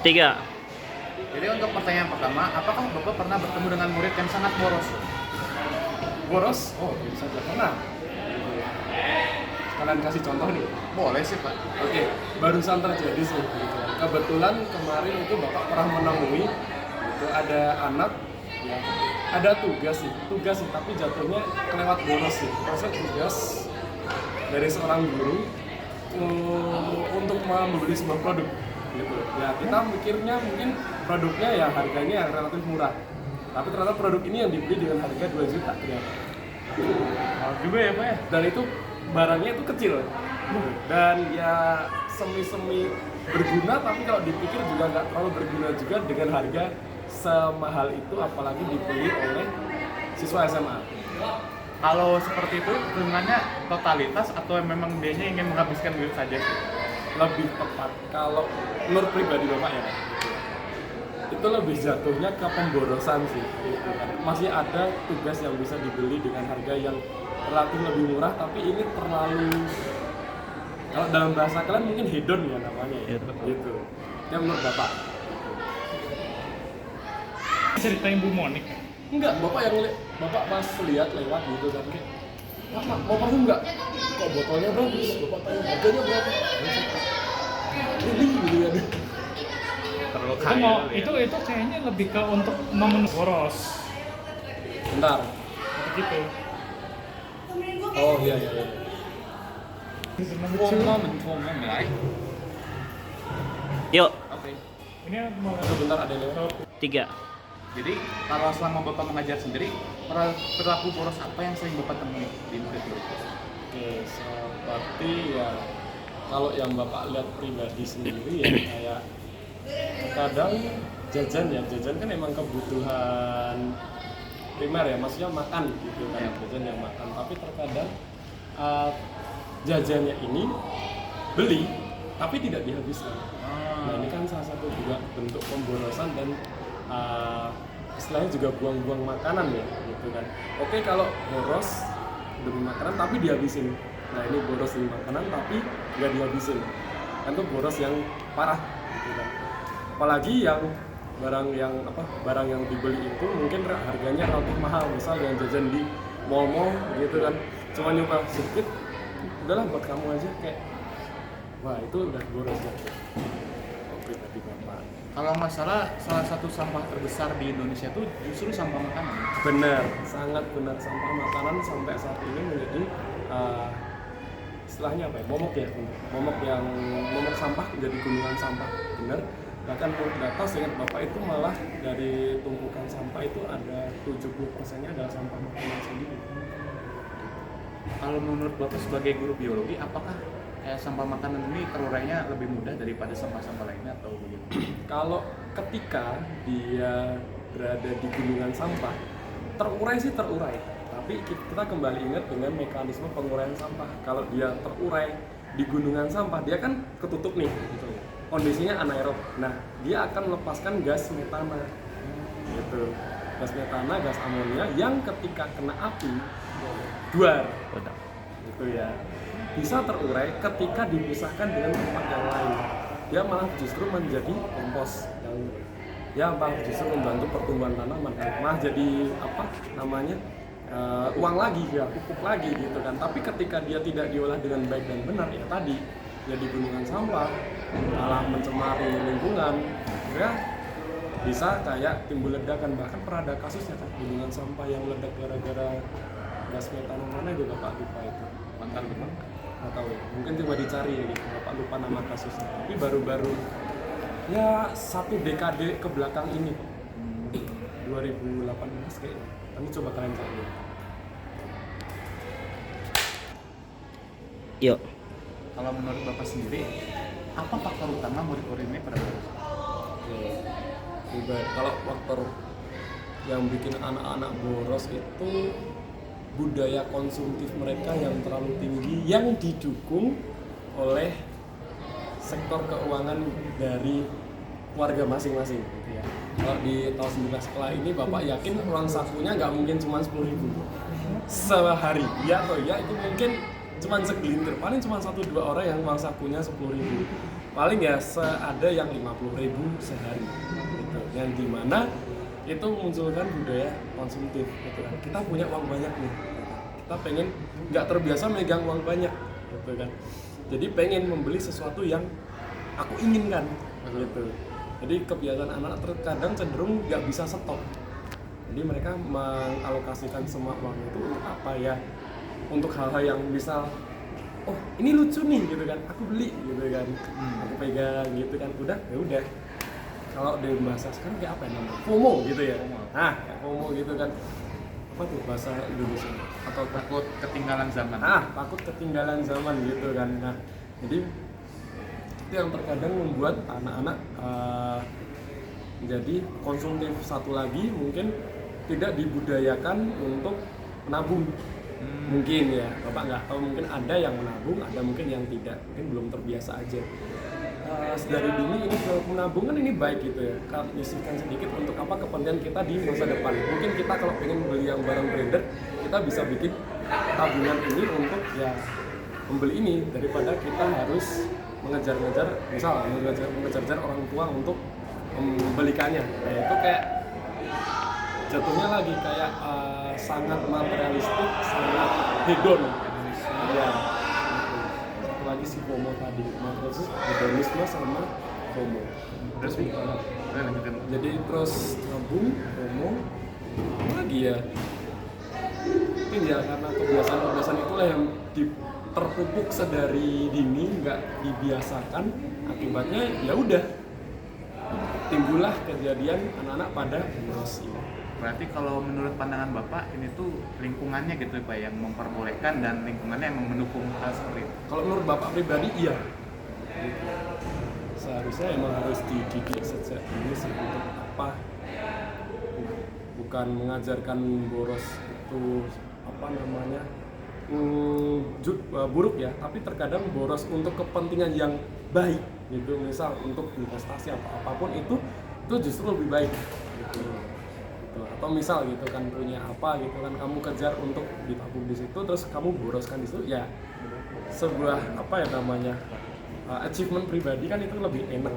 3. Jadi untuk pertanyaan pertama, apakah Bapak pernah bertemu dengan murid yang sangat boros? Boros? Oh, bisa saja pernah. Kalian kasih contoh nih. Boleh sih Pak. Oke, barusan terjadi sih. Gitu. Kebetulan kemarin itu Bapak pernah menemui itu ada anak ya, ada tugas sih, tapi jatuhnya kelewat boros sih. Proses tugas dari seorang guru untuk membeli sebuah produk gitu. Ya kita mikirnya mungkin produknya ya harganya yang relatif murah. Tapi ternyata produk ini yang dibeli dengan harga 2 juta ternyata. Oh, juga ya Pak ya? Dan itu barangnya itu kecil dan ya semi-semi berguna, tapi kalau dipikir juga nggak terlalu berguna juga dengan harga semahal itu, apalagi dibeli oleh siswa SMA. Kalau seperti itu, hitungannya totalitas atau memang dianya ingin menghabiskan duit saja sih? Lebih tepat kalau menurut pribadi Bapak ya, itu lebih jatuhnya ke pemborosan sih gitu kan. Masih ada tugas yang bisa dibeli dengan harga yang relatif lebih murah, tapi ini terlalu, kalau dalam bahasa kalian mungkin hedon ya namanya ya, gitu. Ya menurut Bapak. Ceritain Bu Monik. Enggak, Bapak pas lihat lewat gitu kan kayak, "Pak, mau parfum enggak? Kok botolnya bagus? Bapak tanya harganya berapa?" Ini gitu kan. Terlalu Itu kaya mau kali ya. itu kayaknya lebih ke untuk memenuhi boros. Bentar. Begitu. Oh iya. Momentum right? Yuk, Oke. Ini mau Bentar ada yang lewat. 3. Jadi kalau selama Bapak mengajar sendiri, perilaku boros apa yang sering Bapak temui di murid-murid? Oke, seperti ya kalau yang Bapak lihat pribadi sendiri ya kayak kadang jajan kan emang kebutuhan primer ya, maksudnya makan gitu kan, jajan yang makan, tapi terkadang jajannya ini beli tapi tidak dihabiskan. Nah ini kan salah satu juga bentuk pemborosan dan istilahnya juga buang-buang makanan ya gitu kan. Oke, kalau boros demi makanan tapi dihabisin. Nah ini boros demi makanan tapi nggak dihabisin. Kan itu boros yang parah gitu kan. Apalagi yang barang yang dibeli itu mungkin harganya relatif mahal, misal yang jajan di mall-mall gitu kan, cuma nyoba sedikit, udahlah buat kamu aja, kayak wah itu udah boros ya. Oke tadi Bapak. Kalau nggak salah, salah satu sampah terbesar di Indonesia itu justru sampah makanan. Benar, sangat benar, sampah makanan sampai saat ini menjadi istilahnya apa ya? Momok sampah menjadi gunungan sampah, benar. Bahkan menurut data seingat Bapak itu malah dari tumpukan sampah itu ada 70%-nya adalah sampah makanan sendiri. Kalau menurut Bapak sebagai guru biologi, apakah sampah makanan ini terurainya lebih mudah daripada sampah-sampah lainnya atau begitu? Kalau ketika dia berada di gunungan sampah, terurai, tapi kita kembali ingat dengan mekanisme penguraian sampah. Kalau dia terurai di gunungan sampah, dia kan ketutup nih gitu. Kondisinya anaerob. Nah, dia akan melepaskan gas metana. Gitu. Gas metana, gas amonia yang ketika kena api duar. Gitu ya. Bisa terurai ketika dipisahkan dengan tempat yang lain. Dia malah justru menjadi kompos yang malah justru membantu pertumbuhan tanaman. Malah jadi uang lagi ya, pupuk lagi gitu kan. Tapi ketika dia tidak diolah dengan baik dan benar ya tadi jadi gunungan sampah, malah mencemari lingkungan, ya bisa kayak timbul ledakan. Bahkan pernah ada kasusnya kan, gunungan sampah yang meledak gara-gara gas metana mana itu Bapak lupa itu. Mantan Bapak? Nggak tahu ya, mungkin coba dicari ya gitu, Bapak lupa nama kasusnya. Tapi baru-baru ya 1 dekade ke belakang ini, 2018 kayaknya. Nanti coba kalian cari. Yuk. Kalau menurut Bapak sendiri, apa faktor utama murid-murid ini pada boros? Oke, kalau faktor yang bikin anak-anak boros itu budaya konsumtif mereka yang terlalu tinggi yang didukung oleh sektor keuangan dari keluarga masing-masing gitu ya. Kalau di tahun 19 sekolah ini Bapak yakin uang sakunya nggak mungkin cuma 10.000 sehari ya atau ya, itu mungkin cuma segelintir, paling cuma 1-2 orang yang uang sakunya 10.000. paling ya ada yang 50.000 sehari gitu. Yang dimana itu memunculkan budaya konsumtif gitu kan. Kita punya uang banyak nih, kita pengen nggak terbiasa megang uang banyak gitu kan, jadi pengen membeli sesuatu yang aku inginkan gitu. Jadi kebiasaan anak terkadang cenderung nggak bisa stop, jadi mereka mengalokasikan semua uang itu untuk apa ya, untuk hal-hal yang misal oh ini lucu nih gitu kan, aku beli gitu kan, aku pegang gitu kan, udah. Kalau di bahasa sekarang kayak apa ya namanya? FOMO gitu ya. Nah, kayak FOMO gitu kan. Apa tuh bahasa Indonesia? Atau takut ketinggalan zaman? Takut ketinggalan zaman gitu kan. Nah, jadi itu yang terkadang membuat anak-anak menjadi konsumtif. Satu lagi mungkin tidak dibudayakan untuk menabung. Mungkin ya, Bapak nggak tahu, mungkin ada yang menabung, ada mungkin yang tidak, mungkin belum terbiasa aja. Dari dini ini menabung kan ini baik gitu ya, kalau nyisihkan sedikit untuk apa kepentingan kita di masa depan. Mungkin kita kalau pengen beli yang barang branded, kita bisa bikin tabungan ini untuk ya membeli ini, daripada kita harus mengejar-ngejar, misal mengejar orang tua untuk membelikannya. Nah itu kayak jatuhnya lagi kayak sangat materialistik, sangat hedon ya. Satu lagi si FOMO tadi, materialistis, hedonisme sama FOMO. Terus lanjutkan. Jadi terus nabung, FOMO, apa lagi ya? Mungkin ya karena kebiasaan itulah yang terpupuk sedari dini, nggak dibiasakan, akibatnya ya udah timbullah kejadian anak-anak pada emosi. Berarti kalau menurut pandangan Bapak ini tuh lingkungannya gitu Pak yang memperbolehkan dan lingkungannya yang mendukung hal seperti itu? Kalau menurut Bapak pribadi iya. Seharusnya emang harus dididik sejak dini sih, untuk apa? Bukan mengajarkan boros itu apa namanya buruk ya, tapi terkadang boros untuk kepentingan yang baik gitu, misal untuk investasi atau apapun itu justru lebih baik gitu. Atau misal gitu kan punya apa gitu kan, kamu kejar untuk ditabung di situ, terus kamu boroskan di situ ya, sebuah apa ya namanya achievement pribadi kan, itu lebih enak.